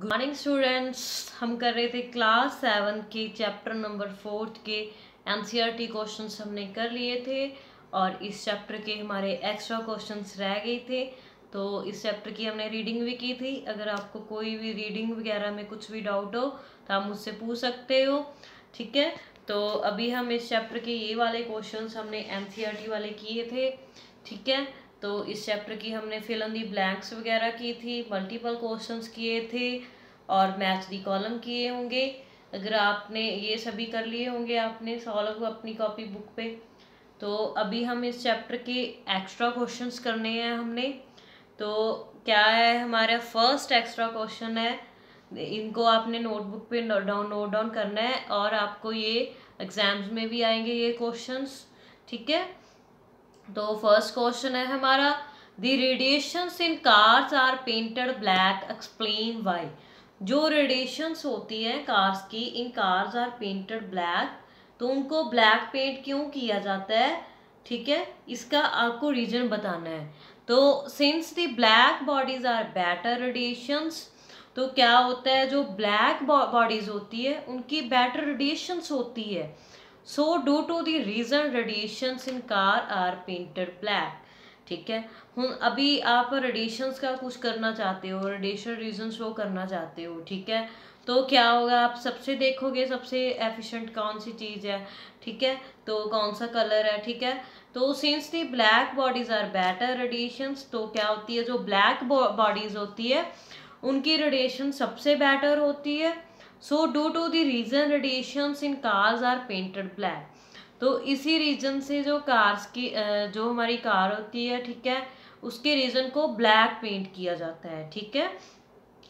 Good morning students. हम कर रहे थे क्लास 7 के चैप्टर नंबर 4 के एनसीईआरटी क्वेश्चंस हमने कर लिए थे और इस चैप्टर के हमारे एक्स्ट्रा क्वेश्चंस रह गए थे। तो इस चैप्टर की हमने रीडिंग भी की थी। अगर आपको कोई भी रीडिंग वगैरह में कुछ भी डाउट हो तो आप मुझसे पूछ सकते हो, ठीक है। तो अभी हम इस चैप्टर के ये वाले क्वेश्चंस हमने एनसीईआरटी वाले किए थे, ठीक है। तो इस चैप्टर की हमने फिल इन दी ब्लैंक्स वगैरह की थी, मल्टीपल क्वेश्चंस किए थे और मैच दी कॉलम किए होंगे। अगर आपने ये सभी कर लिए होंगे आपने सॉल्व अपनी कॉपी बुक पे। तो अभी हम इस चैप्टर के एक्स्ट्रा क्वेश्चंस करने हैं हमने। तो क्या है हमारा फर्स्ट एक्स्ट्रा क्वेश्चन है, इनको आपने नोटबुक पे नोट डाउन करना है और आपको ये एग्जाम्स में भी आएंगे ये क्वेश्चंस, ठीक है। तो फर्स्ट क्वेश्चन है हमारा, the radiations in cars are painted black, explain why. जो रेडिएशंस होती है कार्स की, in cars are painted black, तो उनको ब्लैक पेंट क्यों किया जाता है, ठीक है। इसका आपको रीजन बताना है। तो since the black bodies are better radiations, तो क्या होता है जो ब्लैक बॉडीज होती है उनकी बेटर रेडिएशंस होती है। So due to the reason radiations in car are painted black, ठीक है। अभी आप रेडिएशंस का कुछ करना चाहते हो, रेडिएशन रीजन शो करना चाहते हो, ठीक है। तो क्या होगा, आप सबसे देखोगे सबसे एफिशिएंट कौन सी चीज़ है, ठीक है। तो कौन सा कलर है, ठीक है। तो since the black bodies are better radiations, तो क्या होती है जो ब्लैक बॉडीज होती है उनकी रेडिएशन सबसे बेटर होती है। So due to the reason radiations in cars are painted black, तो इसी रीजन से जो कार्स की जो हमारी कार होती है, ठीक है, उसके रीजन को ब्लैक पेंट किया जाता है, ठीक है।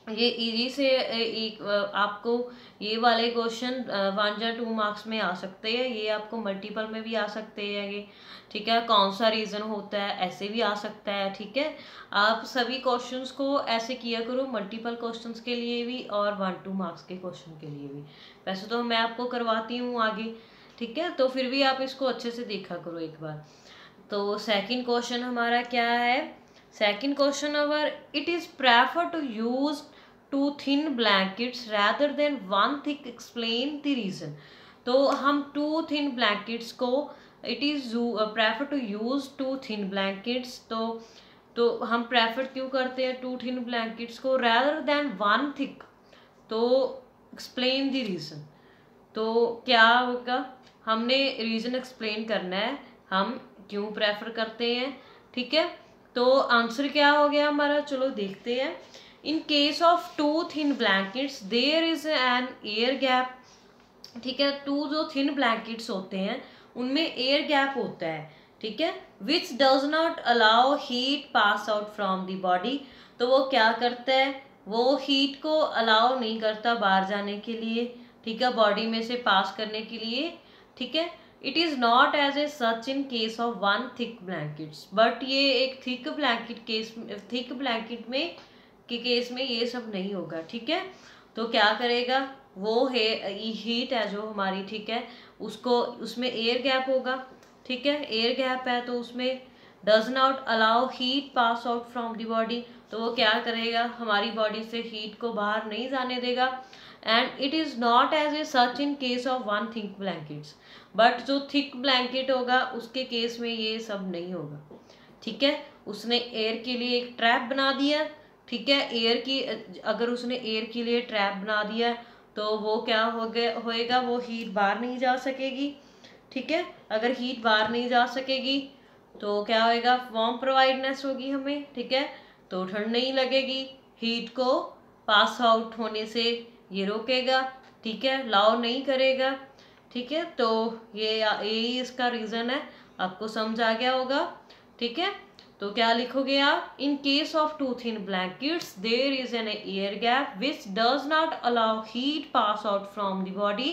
ये इजी से एक आपको ये वाले क्वेश्चन 1 या 2 मार्क्स में आ सकते हैं, ये आपको मल्टीपल में भी आ सकते हैं ये, ठीक है। कौन सा रीज़न होता है ऐसे भी आ सकता है, ठीक है। आप सभी क्वेश्चंस को ऐसे किया करो, मल्टीपल क्वेश्चंस के लिए भी और 1-2 मार्क्स के क्वेश्चन के लिए भी। वैसे तो मैं आपको करवाती हूँ आगे, ठीक है, तो फिर भी आप इसको अच्छे से देखा करो एक बार। तो सेकंड क्वेश्चन हमारा क्या है, second question our, it is prefer to use 2 thin blankets rather than 1 thick, explain the reason। तो हम 2 thin blankets को, it is prefer to use 2 thin blankets, तो हम प्रेफर क्यों करते हैं 2 thin blankets को rather than 1 thick, तो एक्सप्लेन द रीज़न। तो क्या होगा, हमने रीज़न एक्सप्लेन करना है हम क्यों प्रेफर करते हैं, ठीक है। तो आंसर क्या हो गया हमारा, चलो देखते हैं। In case of 2 thin blankets there is an air gap, ठीक है। 2 जो थिन ब्लैंकेट्स होते हैं उनमें एयर गैप होता है, ठीक है, विच does not allow heat pass out from the body. तो वो क्या करता है, वो हीट को अलाउ नहीं करता बाहर जाने के लिए, ठीक है, बॉडी में से पास करने के लिए, ठीक है। It is not as a such in case of 1 thick blankets, but ये एक thick blanket case, thick blanket में के केस में ये सब नहीं होगा, ठीक है। तो क्या करेगा, वो है हीट है जो हमारी, ठीक है, उसको उसमें एयर गैप होगा, ठीक है, एयर गैप है तो उसमें does not allow heat pass out from the body, तो वो क्या करेगा, हमारी बॉडी से हीट को बाहर नहीं जाने देगा। And it is not as a such in case of 1 thick blankets, but जो थिक ब्लैंकेट होगा उसके केस में ये सब नहीं होगा, ठीक है। उसने एयर के लिए एक ट्रैप बना दिया, ठीक है, एयर की, अगर उसने एयर के लिए ट्रैप बना दिया तो वो क्या होएगा, वो हीट बाहर नहीं जा सकेगी, ठीक है। अगर हीट बाहर नहीं जा सकेगी तो क्या होएगा, वार्म प्रोवाइडनेस होगी हमें, ठीक है, तो ठंड नहीं लगेगी, हीट को पास आउट होने से ये रोकेगा, ठीक है, अलाउ नहीं करेगा, ठीक है। तो ये यही इसका रीज़न है, आपको समझ आ गया होगा, ठीक है। तो क्या लिखोगे आप, in case of 2 thin blankets there is an air gap which does not allow heat pass out from the body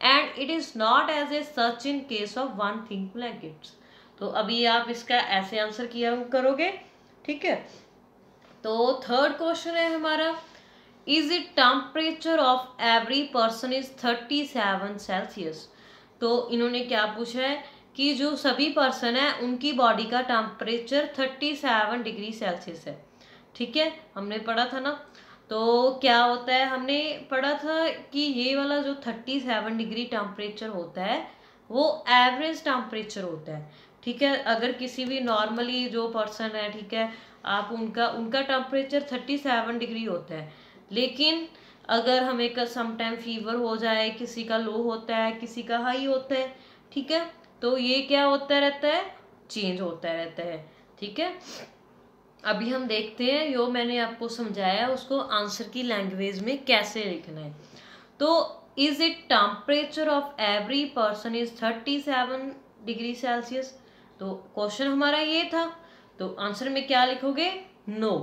and it is not as a such in case of 1 thick blankets. तो अभी आप इसका ऐसे answer किया करोगे, ठीक है। तो थर्ड क्वेश्चन है हमारा, is it temperature of every person is 37 Celsius. तो इन्होंने क्या पूछा है कि जो सभी पर्सन है उनकी बॉडी का टेम्परेचर 37 डिग्री सेल्सियस है, ठीक है, हमने पढ़ा था ना। तो क्या होता है, हमने पढ़ा था कि ये वाला जो 37 डिग्री टेम्परेचर होता है वो एवरेज टेम्परेचर होता है, ठीक है। अगर किसी भी नॉर्मली जो पर्सन है, ठीक है, आप उनका उनका टेम्परेचर 37 डिग्री होता है, लेकिन अगर हमें सम टाइम फीवर हो जाए, किसी का लो होता है, किसी का हाई होता है, ठीक है, तो ये क्या होता रहता है, चेंज होता रहता है, ठीक है। अभी हम देखते हैं जो मैंने आपको समझाया उसको आंसर की लैंग्वेज में कैसे लिखना है। तो is it temperature of every person is 37 degree Celsius, तो क्वेश्चन हमारा ये था, तो आंसर में क्या लिखोगे, नो।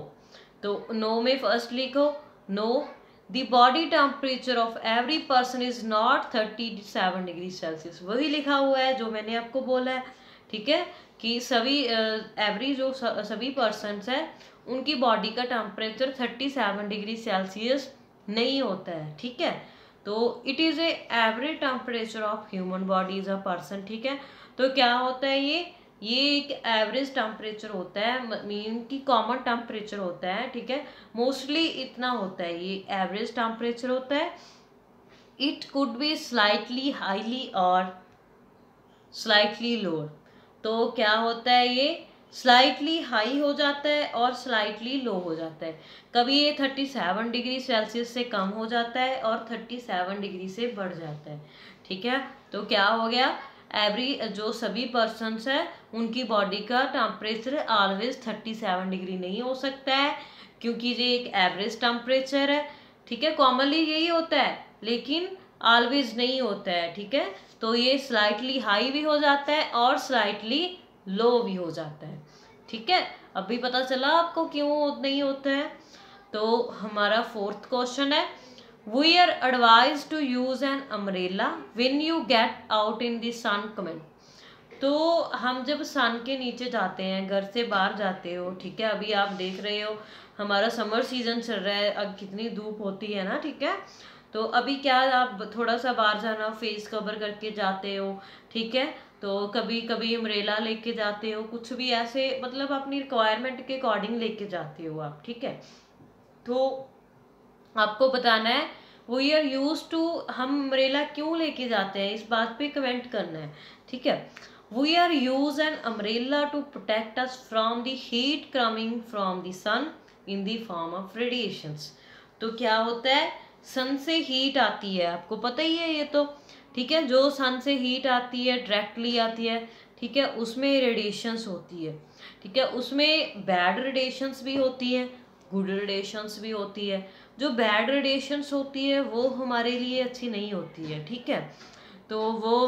तो नो में फर्स्ट लिखो, know the body temperature of every person is not 37 degree Celsius, वही लिखा हुआ है जो मैंने आपको बोला है, ठीक है, कि सभी एवरी जो सभी पर्सन्स हैं उनकी बॉडी का टेम्परेचर 37 डिग्री सेल्सियस नहीं होता है, ठीक है। तो it is a average temperature of human body is a person, ठीक है। तो क्या होता है ये एक एवरेज टेम्परेचर होता है, मीन की कॉमन टेम्परेचर होता है, ठीक है। मोस्टली इतना होता है, ये एवरेज टेम्परेचर होता है। It could be slightly highly और स्लाइटली लोअर, तो क्या होता है, ये स्लाइटली हाई हो जाता है और स्लाइटली लो हो जाता है। कभी ये 37 डिग्री सेल्सियस से कम हो जाता है और 37 डिग्री से बढ़ जाता है, ठीक है। तो क्या हो गया, एवरी जो सभी पर्सन्स है उनकी बॉडी का टेम्परेचर ऑलवेज 37 डिग्री नहीं हो सकता है, क्योंकि ये एक एवरेज टेम्परेचर है, ठीक है। कॉमनली यही होता है लेकिन ऑलवेज नहीं होता है, ठीक है। तो ये स्लाइटली हाई भी हो जाता है और स्लाइटली लो भी हो जाता है, ठीक है। अभी पता चला आपको क्यों नहीं होता है। तो हमारा फोर्थ क्वेश्चन है, we are advise to use an umbrella when you get out in the sun comment, तो हम जब सन के नीचे जाते हैं, घर से बाहर जाते हो, ठीक है, अभी आप देख रहे हो हमारा समर सीजन चल रहा है, अब कितनी धूप होती है ना, ठीक है। तो अभी क्या आप थोड़ा सा बाहर जाना, फेस कवर करके जाते हो, ठीक है। तो कभी कभी अम्ब्रेला लेके जाते हो, कुछ भी ऐसे मतलब अपनी रिक्वायरमेंट के अकॉर्डिंग लेके जाते हो आप, ठीक है। तो आपको बताना है वी आर यूज टू, हम अम्ब्रेला क्यों लेके जाते हैं, इस बात पे कमेंट करना है, ठीक है। We are use an umbrella to protect us from the heat coming from the sun in the form of radiations, तो क्या होता है, सन से हीट आती है, आपको पता ही है ये तो, ठीक है। जो सन से हीट आती है डायरेक्टली आती है, ठीक है, उसमें रेडिएशंस होती है, ठीक है। उसमें बैड रेडिएशंस भी होती हैं, गुड रेडिएशंस भी होती है। जो बैड रेडिएशंस होती है वो हमारे लिए अच्छी नहीं होती है, ठीक है। तो वो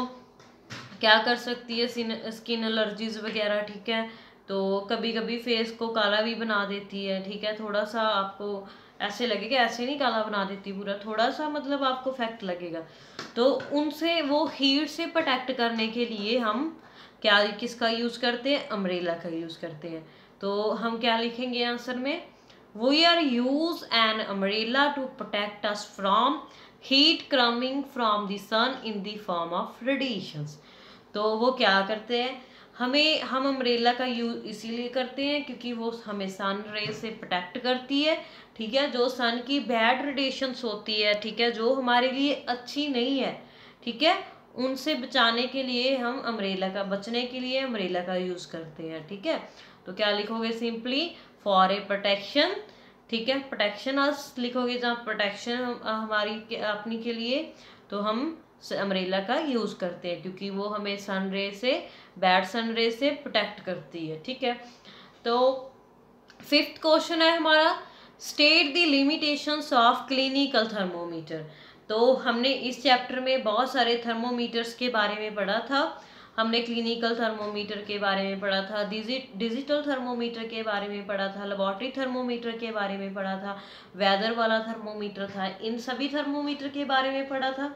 क्या कर सकती है, स्किन एलर्जीज वगैरह, ठीक है। तो कभी कभी फेस को काला भी बना देती है, ठीक है। थोड़ा सा आपको ऐसे लगेगा, ऐसे नहीं काला बना देती पूरा, थोड़ा सा मतलब आपको इफेक्ट लगेगा। तो उनसे वो हीट से प्रोटेक्ट करने के लिए हम क्या किसका यूज़ करते हैं, अम्ब्रेला का यूज़ करते हैं। तो हम क्या लिखेंगे आंसर में, we are use an umbrella to protect us from heat coming from the sun in the form of radiations. तो वो क्या करते हैं, हम अम्ब्रेला का यूज इसीलिए करते हैं क्योंकि वो हमें सन रे से प्रोटेक्ट करती है, ठीक है। जो सन की बैड रेडिएशंस होती है, ठीक है, जो हमारे लिए अच्छी नहीं है, ठीक है, उनसे बचाने के लिए हम अम्ब्रेला का, बचने के लिए अम्ब्रेला का यूज करते हैं, ठीक है। तो क्या लिखोगे, सिंपली फॉर ए प्रोटेक्शन, ठीक है, प्रोटेक्शन अस लिखोगे, जहाँ प्रोटेक्शन हमारी अपनी के लिए, तो हम अम्ब्रेला का यूज करते हैं क्योंकि वो हमें सन रे से, बैड सन रे से प्रोटेक्ट करती है, ठीक है। तो फिफ्थ क्वेश्चन है हमारा, state the limitations of clinical thermometer. तो हमने इस चैप्टर में बहुत सारे थर्मोमीटर्स के बारे में पढ़ा था। हमने क्लिनिकल थर्मोमीटर के बारे में पढ़ा था, डिजिटल थर्मोमीटर के बारे में पढ़ा था, लेबोरेटरी थर्मोमीटर के बारे में पढ़ा था, वेदर वाला थर्मोमीटर था, इन सभी थर्मोमीटर के बारे में पढ़ा था।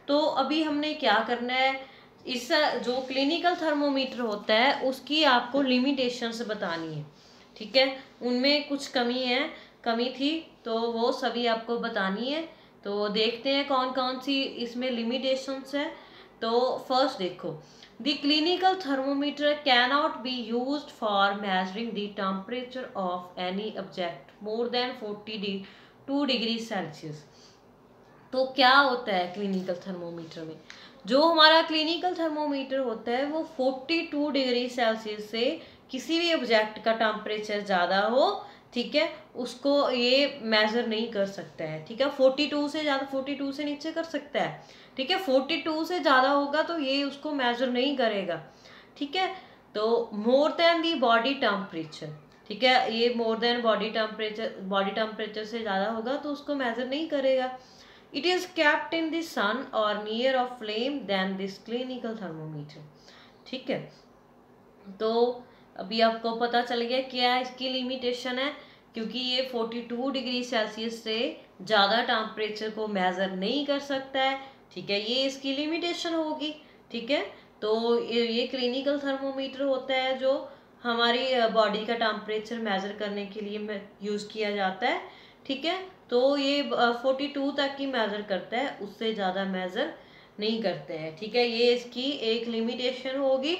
तो अभी हमने क्या करना है, इस जो क्लिनिकल थर्मोमीटर होता है उसकी आपको लिमिटेशंस बतानी है, ठीक है। उनमें कुछ कमी थी तो वो सभी आपको बतानी है। तो देखते हैं कौन कौन सी इसमें लिमिटेशंस है। तो फर्स्ट देखो, the clinical thermometer can not be used for measuring the temperature of any object more than 40 2 degree Celsius. तो क्या होता है क्लिनिकल थर्मोमीटर में? जो हमारा क्लिनिकल थर्मोमीटर होता है वो 42 डिग्री सेल्सियस से किसी भी ऑब्जेक्ट का टेम्परेचर ज़्यादा हो, ठीक है, उसको ये मेज़र नहीं कर सकता है, ठीक है। 42 से ज़्यादा, 42 से नीचे कर सकता है, ठीक है। 42 से ज़्यादा होगा तो ये उसको मेज़र नहीं करेगा, ठीक है। तो more than the body temperature, ठीक है, ये मोर देन बॉडी टेम्परेचर से ज़्यादा होगा तो उसको मेज़र नहीं करेगा। It is kept in the sun or near a flame than this clinical thermometer, ठीक है। तो अभी आपको पता चल गया क्या इसकी लिमिटेशन है, क्योंकि ये 42 डिग्री सेल्सियस से ज़्यादा टेम्परेचर को मेज़र नहीं कर सकता है, ठीक है, ये इसकी लिमिटेशन होगी, ठीक है। तो ये क्लिनिकल थर्मोमीटर होता है जो हमारी बॉडी का टेम्परेचर मेज़र करने के लिए यूज़ किया जाता है, ठीक है। तो ये 42 तक ही मेज़र करता है, उससे ज़्यादा मेज़र नहीं करते हैं, ठीक है। ये इसकी एक लिमिटेशन होगी,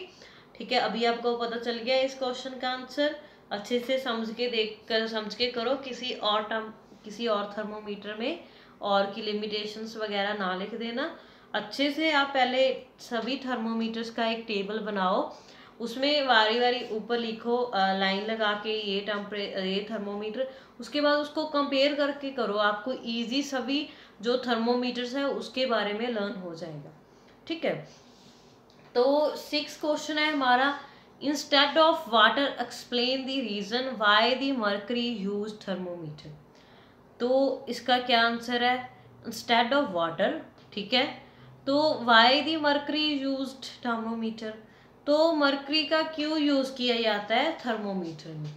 ठीक है। अभी आपको पता चल गया इस क्वेश्चन का आंसर। अच्छे से समझ के करो, किसी और थर्मोमीटर में और की लिमिटेशंस वगैरह ना लिख देना। अच्छे से आप पहले सभी थर्मोमीटर्स का एक टेबल बनाओ, उसमें वारी वारी ऊपर लिखो लाइन लगा के ये थर्मोमीटर, उसके बाद उसको कंपेयर करके करो, आपको इजी सभी जो थर्मोमीटर्स हैं उसके बारे में लर्न हो जाएगा, ठीक है। तो 6 क्वेश्चन है हमारा, instead of water explain the reason why the mercury use thermometer. तो इसका क्या आंसर है? इंस्टेड ऑफ वाटर, ठीक है। तो why the mercury used thermometer, तो मर्करी का क्यों यूज़ किया जाता है थर्मोमीटर में?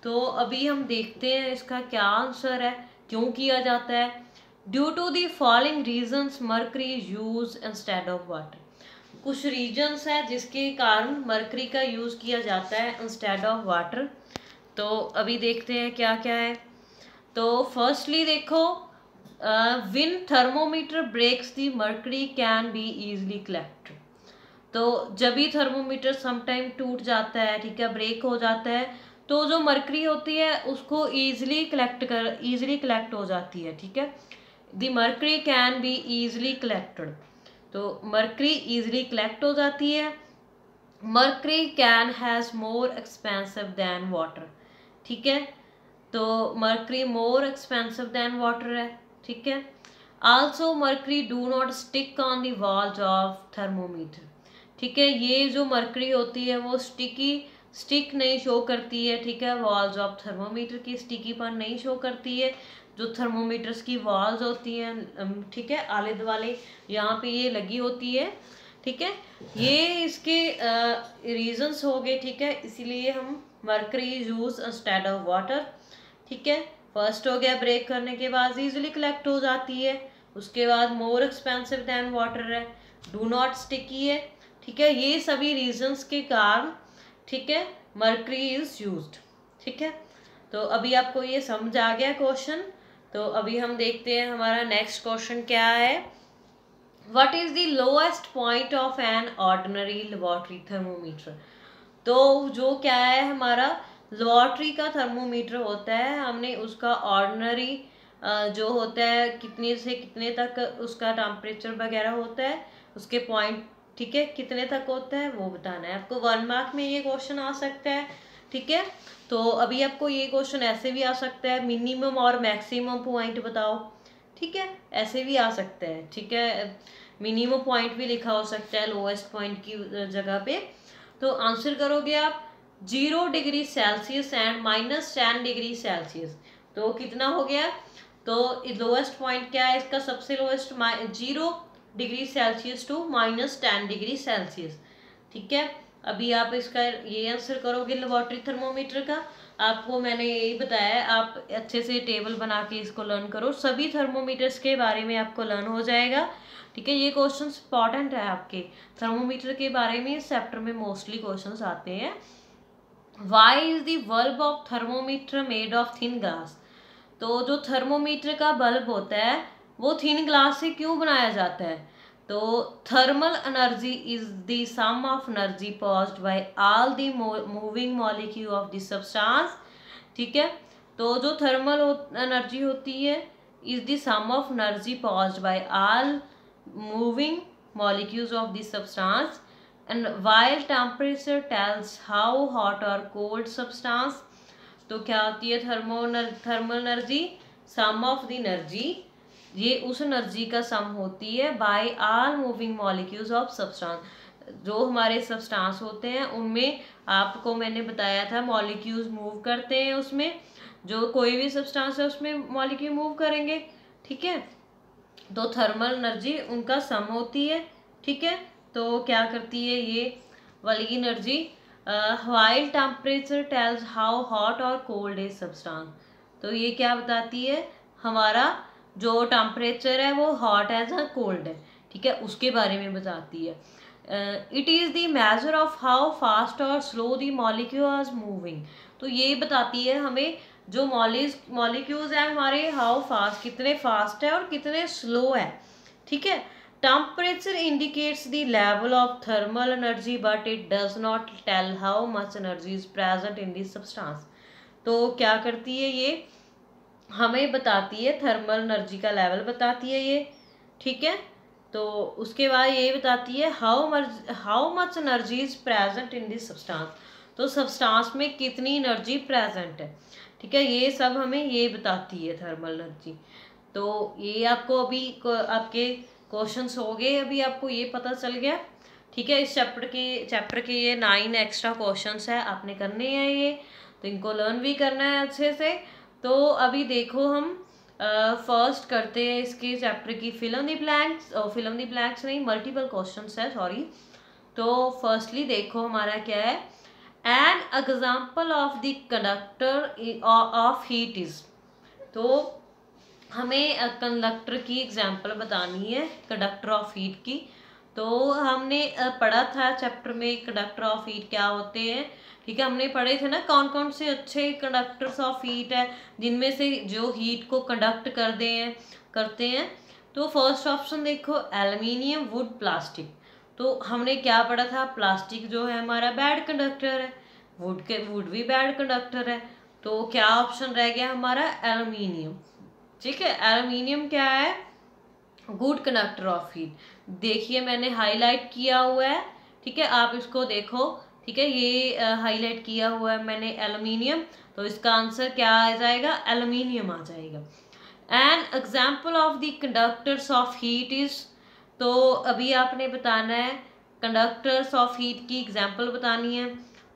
तो अभी हम देखते हैं इसका क्या आंसर है, क्यों किया जाता है। Due to the following reasons mercury use instead of water. कुछ रीजन्स हैं जिसके कारण मर्करी का यूज़ किया जाता है इंस्टेड ऑफ वाटर। तो अभी देखते हैं क्या क्या है। तो फर्स्टली देखो, when thermometer breaks the mercury can be easily collected. तो जब भी थर्मोमीटर समटाइम टूट जाता है, ठीक है, ब्रेक हो जाता है, तो जो मर्करी होती है उसको ईजिली कलेक्ट हो जाती है, ठीक है। The mercury can be easily collected, तो मर्करी ईजिली कलेक्ट हो जाती है। Mercury can has more expensive than water, ठीक है। तो mercury more expensive than water है, ठीक है। Also mercury do not stick on the walls of thermometer, ठीक है। ये जो मर्करी होती है वो स्टिक नहीं शो करती है, ठीक है। वॉल्स ऑफ थर्मोमीटर की स्टिकीपन नहीं शो करती है। जो थर्मोमीटर्स की वॉल्स होती हैं, ठीक है, आले दुआले यहाँ पे ये लगी होती है, ठीक है। ये इसके रीजंस हो गए, ठीक है, इसीलिए हम mercury use instead of water, ठीक है। फर्स्ट हो गया, ब्रेक करने के बाद इजीली कलेक्ट हो जाती है। उसके बाद मोर एक्सपेंसिव दैन वाटर है, डू नॉट स्टिकी है, ठीक है। ये सभी रीजंस के कारण, ठीक है, मर्करी इज यूज्ड, ठीक है। तो अभी आपको ये समझ आ गया क्वेश्चन। तो अभी हम देखते हैं हमारा नेक्स्ट क्वेश्चन क्या है। What is the lowest point of an ordinary laboratory thermometer. तो जो क्या है हमारा लेबोरेटरी का थर्मोमीटर होता है, हमने उसका ऑर्डिनरी जो होता है कितने से कितने तक उसका टेम्परेचर वगैरह होता है, उसके पॉइंट, ठीक है, कितने तक होता है वो बताना है आपको। 1 मार्क में ये क्वेश्चन आ सकता है, ठीक है। तो अभी आपको ये क्वेश्चन ऐसे भी आ सकता है, मिनिमम और मैक्सिमम पॉइंट बताओ, ठीक है, ऐसे भी आ सकता है, ठीक है। मिनिमम पॉइंट भी लिखा हो सकता है लोएस्ट पॉइंट की जगह पे। तो आंसर करोगे आप 0 degree Celsius and -10 degree Celsius. तो कितना हो गया? तो लोएस्ट पॉइंट क्या है इसका? सबसे lowest 0 degree Celsius to -10 degree Celsius, ठीक है। अभी आप इसका ये आंसर करोगे लेबोरेटरी थर्मोमीटर का। आपको मैंने यही बताया, आप अच्छे से टेबल बना के इसको लर्न करो, सभी थर्मोमीटर्स के बारे में आपको लर्न हो जाएगा, ठीक है। ये क्वेश्चन इंपॉर्टेंट है आपके थर्मोमीटर के बारे में, इस चैप्टर में मोस्टली क्वेश्चन आते हैं। Why is the bulb of thermometer made of thin glass. तो जो थर्मोमीटर का बल्ब होता है वो थिन ग्लास से क्यों बनाया जाता है? तो thermal energy is the sum of energy possessed by all the moving molecule of the substance, ठीक है। तो जो थर्मल एनर्जी होती है is the sum of energy possessed by all moving molecules of the substance and while temperature tells how hot और cold substance. तो क्या होती है thermal energy? Sum of the energy, ये उस एनर्जी का सम होती है by all moving molecules of substance. जो हमारे सब्सटेंस होते हैं उनमें आपको मैंने बताया था मॉलिक्यूल्स मूव करते हैं, उसमें जो कोई भी सब्सटेंस है उसमें मॉलिक्यूल मूव करेंगे, ठीक है। तो थर्मल एनर्जी उनका सम होती है, ठीक है। तो क्या करती है ये वाली energy? While temperature tells how hot और कोल्ड इज सब्सटेंस। तो ये क्या बताती है? हमारा जो टेम्परेचर है वो हॉट है या कोल्ड है, ठीक है, उसके बारे में बताती है। It is the measure of how fast और स्लो द मॉलिक्यूल्स मूविंग। तो ये बताती है हमें जो मॉलिक्यूल्स हैं हमारे हाउ फास्ट, कितने फास्ट है और कितने स्लो है, ठीक है। Temperature indicates the level of thermal energy but it does not tell how much energy is present in this substance. तो क्या करती है ये? हमें बताती है थर्मल एनर्जी का लेवल बताती है ये, ठीक है। तो उसके बाद ये बताती है how much energy is present in this substance. तो सब्सटेंस में कितनी एनर्जी प्रेजेंट है, ठीक है, ये सब हमें ये बताती है थर्मल एनर्जी। तो ये आपको अभी आपके क्वेश्चंस हो गए, अभी आपको ये पता चल गया, ठीक है। इस चैप्टर के ये 9 एक्स्ट्रा क्वेश्चंस है, आपने करने हैं ये, तो इनको लर्न भी करना है अच्छे से। तो अभी देखो हम फर्स्ट करते हैं इसके चैप्टर की फिल द ब्लैंक्स नहीं, मल्टीपल क्वेश्चंस है, सॉरी। तो फर्स्टली देखो हमारा क्या है, an example of the conductor of heat is. तो हमें कंडक्टर की एग्जाम्पल बतानी है, कंडक्टर ऑफ हीट की। तो हमने पढ़ा था चैप्टर में कंडक्टर ऑफ हीट क्या होते हैं, ठीक है। हमने पढ़े थे ना कौन कौन से अच्छे कंडक्टर्स ऑफ हीट है जिनमें से जो हीट को कंडक्ट करते हैं। तो फर्स्ट ऑप्शन देखो, एल्युमिनियम, वुड, प्लास्टिक। तो हमने क्या पढ़ा था? प्लास्टिक जो है हमारा बैड कंडक्टर है, वुड भी बैड कंडक्टर है। तो क्या ऑप्शन रह गया हमारा? एल्युमिनियम, ठीक है। एल्युमिनियम क्या है? Good conductor of heat. देखिए मैंने हाईलाइट किया हुआ है, ठीक है, आप इसको देखो, ठीक है, ये हाईलाइट किया हुआ है मैंने एल्युमिनियम। तो इसका आंसर क्या आ जाएगा? एल्युमिनियम आ जाएगा। An example of the conductors of heat is. तो अभी आपने बताना है कंडक्टर्स ऑफ हीट की एग्जाम्पल बतानी है।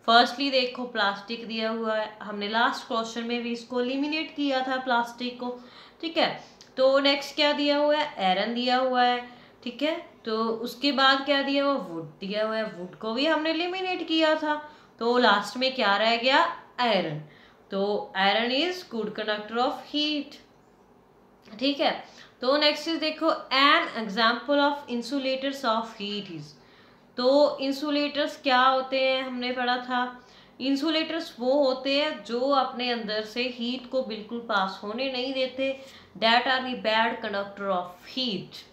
फर्स्टली देखो प्लास्टिक दिया हुआ है, हमने लास्ट क्वेश्चन में भी इसको एलिमिनेट किया था प्लास्टिक को, ठीक है। तो नेक्स्ट क्या दिया हुआ है? आयरन दिया हुआ है, ठीक है। तो उसके बाद क्या दिया हुआ? वुड दिया हुआ है, वुड को भी हमने एलिमिनेट किया था। तो लास्ट में क्या रह गया? आयरन। तो iron is good conductor of heat, ठीक है। तो नेक्स्ट इज देखो, an example of insulators of heat is. तो इंसुलेटर्स क्या होते हैं? हमने पढ़ा था इंसुलेटर्स वो होते हैं जो अपने अंदर से हीट को बिल्कुल पास होने नहीं देते, that are the bad conductor of heat.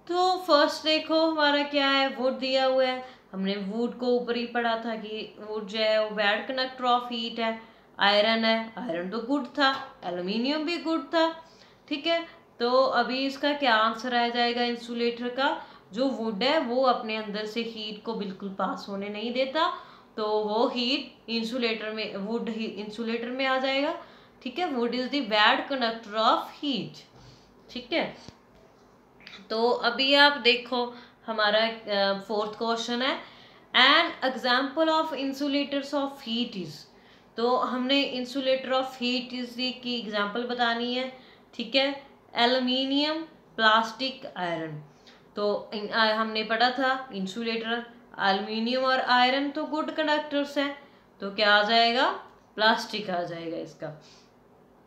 तो फर्स्ट देखो हमारा क्या है? वुड दिया हुआ है, हमने वुड को ऊपर ही पढ़ा था कि वुड जो है वो बैड कंडक्टर ऑफ हीट है। आयरन है, आयरन तो गुड था, एल्युमिनियम भी गुड था, ठीक है। तो अभी इसका क्या आंसर आ जाएगा इंसुलेटर का? जो वुड है वो अपने अंदर से हीट को बिल्कुल पास होने नहीं देता, तो वो हीट इंसुलेटर में, वुड इंसुलेटर में आ जाएगा, ठीक है। Would is the bad conductor of heat, ठीक है। तो अभी आप देखो हमारा फोर्थ क्वेश्चन है, an example of insulators of heat is. तो हमने इंसुलेटर ऑफ हीट इज की एग्जाम्पल बतानी है, ठीक है। Aluminium, plastic, iron. तो हमने पढ़ा था इंसुलेटर एल्युमिनियम और आयरन तो गुड कंडक्टर्स हैं, तो क्या आ जाएगा? प्लास्टिक आ जाएगा इसका।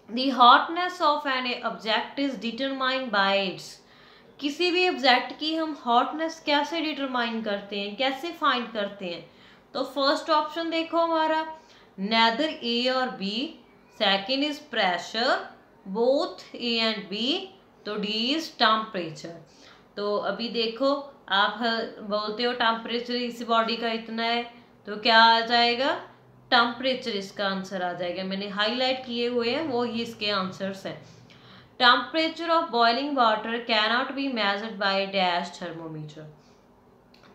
The hotness of an object is determined by it's. किसी भी ऑब्जेक्ट की हम हॉटनेस कैसे डिटरमाइन करते हैं, कैसे फाइंड करते हैं? तो फर्स्ट ऑप्शन देखो हमारा, नेदर ए और बी। Second is pressure, both A and B. तो डी इज टेम्परेचर। तो अभी देखो आप बोलते हो टेम्परेचर इस बॉडी का इतना है, तो क्या आ जाएगा? टेम्परेचर इसका आंसर आ जाएगा। मैंने हाईलाइट किए हुए हैं वो ही इसके आंसर्स हैं। Temperature of boiling water cannot be measured by dash thermometer.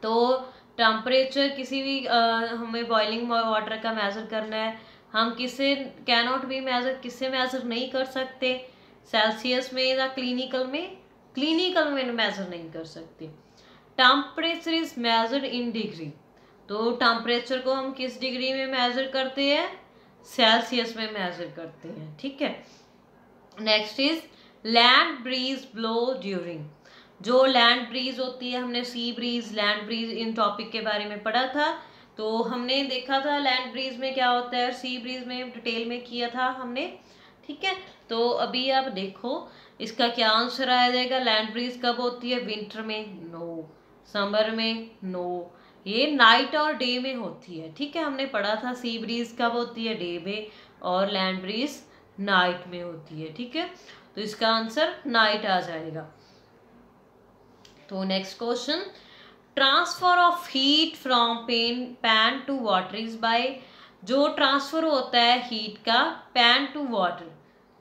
तो टेम्परेचर किसी भी हमें बॉइलिंग वाटर का मेजर करना है, हम किससे कैनॉट बी मेजर, किससे मेजर नहीं कर सकते, सेल्सियस में या क्लिनिकल में, क्लिनिकल में मेजर नहीं कर सकते। Temperature is measured in degree, तो टेम्परेचर को हम किस डिग्री में मेजर करते हैं, सेल्सियस में मेजर करते हैं, ठीक है। Next is land breeze blow during, जो लैंड ब्रीज होती है, हमने सी ब्रीज लैंड ब्रीज इन टॉपिक के बारे में पढ़ा था, तो हमने देखा था लैंड ब्रीज में क्या होता है और सी ब्रीज में डिटेल में किया था हमने, ठीक है। तो अभी आप देखो इसका क्या आंसर आ जाएगा। लैंड ब्रीज कब होती है, विंटर में, नो। समर में, नो। ये नाइट और डे में होती है, ठीक है। हमने पढ़ा था सी ब्रीज कब होती है, डे में, और लैंड ब्रीज नाइट में होती है, ठीक है। तो इसका आंसर नाइट आ जाएगा। तो next question, transfer of heat from pan to water is by, जो ट्रांसफर होता है हीट का पैन टू वाटर,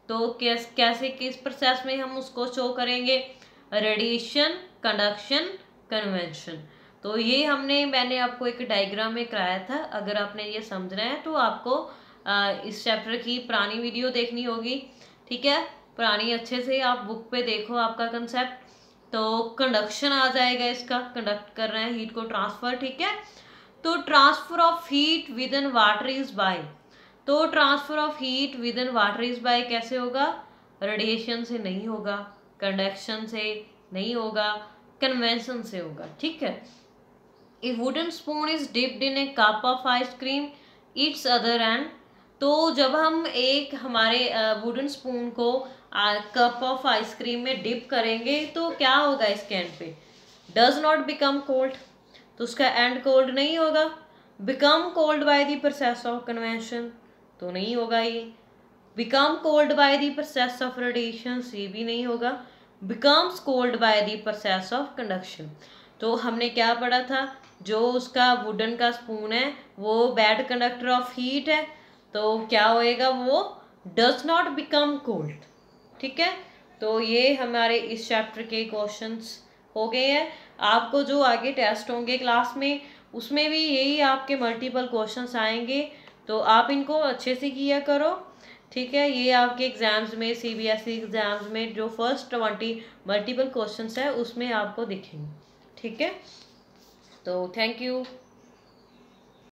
तो कैसे किस प्रोसेस में हम उसको शो करेंगे, रेडिएशन, कंडक्शन, कन्वेंशन। तो ये मैंने आपको एक डायग्राम में कराया था। अगर आपने ये समझना है तो आपको इस चैप्टर की पुरानी वीडियो देखनी होगी, ठीक है। पुरानी अच्छे से आप बुक पे देखो आपका कंसेप्ट। तो कंडक्शन आ जाएगा, इसका कंडक्ट कर रहे हैं हीट को, ट्रांसफर, ठीक है। तो transfer of heat within water is by, तो transfer of heat within water is by कैसे होगा, रेडिएशन से नहीं होगा, कंडक्शन से नहीं होगा, कन्वेंशन से होगा, ठीक है। ए wooden spoon is dipped in A cup of ice cream it's other and, तो जब हम एक हमारे वुडन स्पून को कप ऑफ आइसक्रीम में डिप करेंगे तो क्या होगा इसके एंड पे, डज नॉट बिकम कोल्ड, तो उसका एंड कोल्ड नहीं होगा। Become cold by the process of convention, तो नहीं होगा ये। Become cold by the process of radiation, ये भी नहीं होगा। Becomes cold by the process of conduction, तो हमने क्या पढ़ा था, जो उसका वुडन का स्पून है वो बैड कंडक्टर ऑफ हीट है, तो क्या होएगा, वो डज नॉट बिकम कोल्ड, ठीक है। तो ये हमारे इस चैप्टर के क्वेश्चंस हो गए हैं। आपको जो आगे टेस्ट होंगे क्लास में उसमें भी यही आपके मल्टीपल क्वेश्चंस आएंगे, तो आप इनको अच्छे से किया करो, ठीक है। ये आपके एग्जाम्स में, सीबीएसई एग्जाम्स में जो फर्स्ट 20 मल्टीपल क्वेश्चंस है उसमें आपको दिखेंगे, ठीक है। तो थैंक यू।